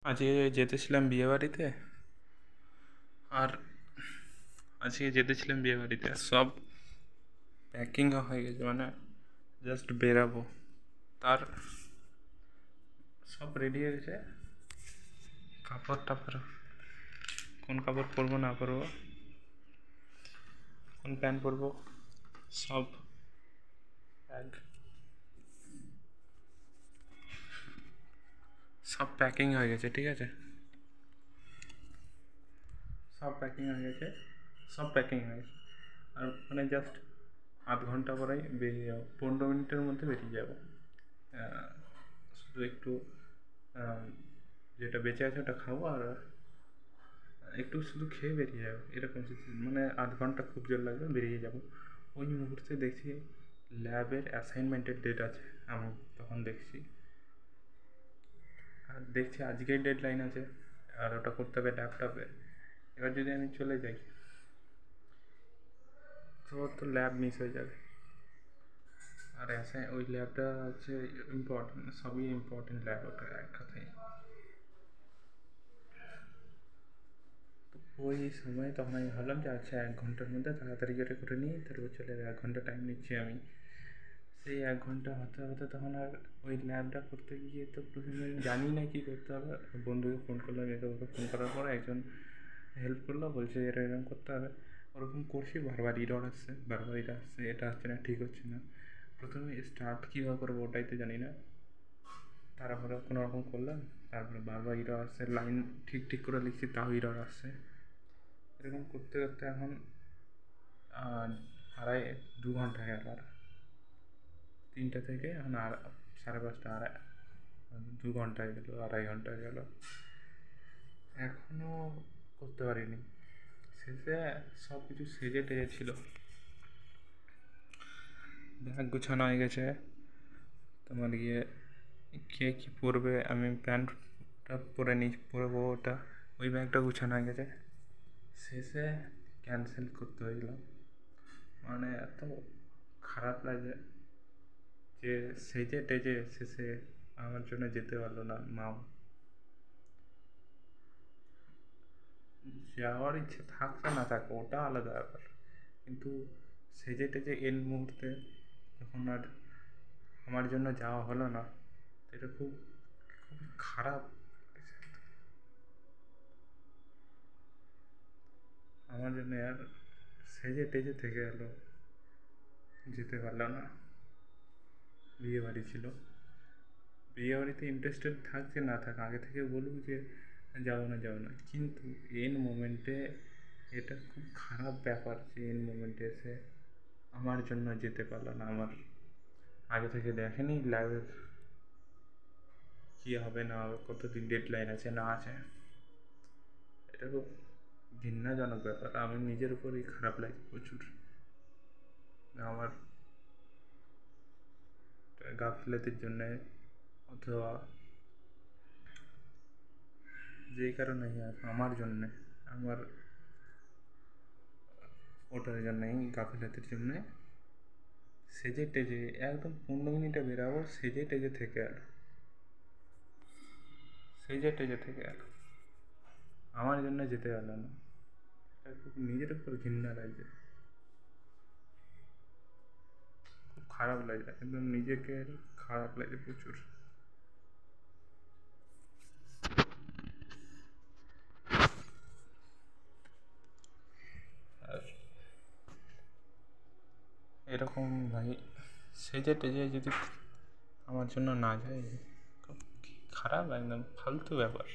আজকে যেতেছিলাম বিয়েবাড়িতে। আর বিয়েবাড়িতে সব প্যাকিং হয়ে গেছে, মানে জাস্ট বেরাবো, তার সব রেডি হয়ে গেছে। কাপড় টাপড়, কোন কাপড় পরবো না পরবো, কোন প্যান্ট পরবো, সব প্যাক, সব প্যাকিং হয়ে গেছে। ঠিক আছে, সব প্যাকিং হয়ে গেছে, সব প্যাকিং হয়ে গেছে। আর মানে জাস্ট আধ ঘন্টা পরেই বেরিয়ে যাবো, 15 মিনিটের মধ্যে বেরিয়ে যাবো। শুধু একটু যেটা বেঁচে আছে ওটা খাবো, আর একটু শুধু খেয়ে বেরিয়ে যাবো, এরকম মানে আধ ঘন্টা খুব জোর লাগবে, বেরিয়ে যাবো। ওই মুহূর্তে দেখছি ল্যাবের অ্যাসাইনমেন্টের ডেট আছে, আমি তখন দেখছি, আর দেখছি আজকেই ডেডলাইন আছে, আর ওটা করতে হবে ল্যাপটপে। এবার যদি আমি চলে যাই তো ল্যাব মিস হয়ে যাবে। আর ওই ল্যাবটা হচ্ছে ইম্পর্টেন্ট, সবই ইম্পর্টেন্ট ল্যাব ওটা, এক কথায়। ওই সময় তখন আমি ভাবলাম যে আচ্ছা 1 ঘন্টার মধ্যে তাড়াতাড়ি করে নিই, তারপর চলে যাবে। 1 ঘন্টা টাইম নিচ্ছি আমি। সেই 1 ঘন্টা হতে হতে তখন আর ওই ল্যাবটা করতে গিয়ে তো প্রথমে জানি না কী করতে হবে। বন্ধুকে ফোন করলাম, একে ওকে ফোন করার পর একজন হেল্প করলো, বলছে এরকম করতে হবে। ওরকম করছি, বারবার ইরর আসছে, এটা হচ্ছে না, ঠিক হচ্ছে না। প্রথমে স্টার্ট কীভাবে করবো ওটাই তো জানি না, তারপরে কোনো রকম করলাম, তারপরে বারবার ইরর আসছে, লাইন ঠিক করে লিখছি তাও ইরর আসছে। এরকম করতে করতে এখন 2 ঘন্টা গেল। আর 3টা থেকে এখন 5:30, 2 ঘন্টা গেল, 2.5 ঘন্টা গেল, এখনও করতে পারিনি। শেষে সব কিছু সেজে টেজে ছিল, ব্যাগ গুছানো হয়ে গেছে। তোমার গিয়ে কে কী পরবে, আমি প্যান্টটা পরবো ওটা, ওই ব্যাগটা গুছানো হয়ে গেছে। শেষে ক্যান্সেল করতে হইল, মানে এত খারাপ লাগে যে সেজে টেজে শেষে আমার জন্য যেতে পারলো না মাও। যাওয়ার ইচ্ছে থাকবে না থাকবে ওটা আলাদা ব্যাপার, কিন্তু সেজে টেজে এন মুহূর্তে যখন আর আমার জন্য যাওয়া হলো না, এটা খুব খুব খারাপ। আমার জন্য আর সেজে টেজে থেকে গেল, যেতে পারলো না। বিয়ে বাড়ি ছিল, বিয়ে বাড়িতে ইন্টারেস্টেড থাক যে না থাক, আগে থেকে বলুক যে যাবো না, কিন্তু এন মোমেন্টে এটা খুব খারাপ ব্যাপার যে এন মোমেন্টে এসে আমার জন্য যেতে পারলো না। আমার আগে থেকে দেখেনি ল্যাবের কী হবে না হবে, কতদিন ডেডলাইন আছে না আছে, এটা খুব ঘৃণাজনক ব্যাপার। আমি নিজের উপরই খারাপ লাগে প্রচুর, আমার গাফিলতির জন্যে, অথবা যেই কারণে আমার জন্যে, আমার ওটার জন্যেই, গাফিলতির জন্যে সেজে টেজে একদম 15 মিনিটে বেরাবো, সেজে টেজে থেকে গেল, আমার জন্য যেতে গেল না। এটা খুব নিজের উপর ঘৃণা লাগছে, খুব খারাপ লাগে, একদম নিজেকে খারাপ লাগে প্রচুর। আর এরকম ভাই সেজে টেজে যদি আমার জন্য না যায়, খুব খারাপ, একদম ফালতু ব্যাপার।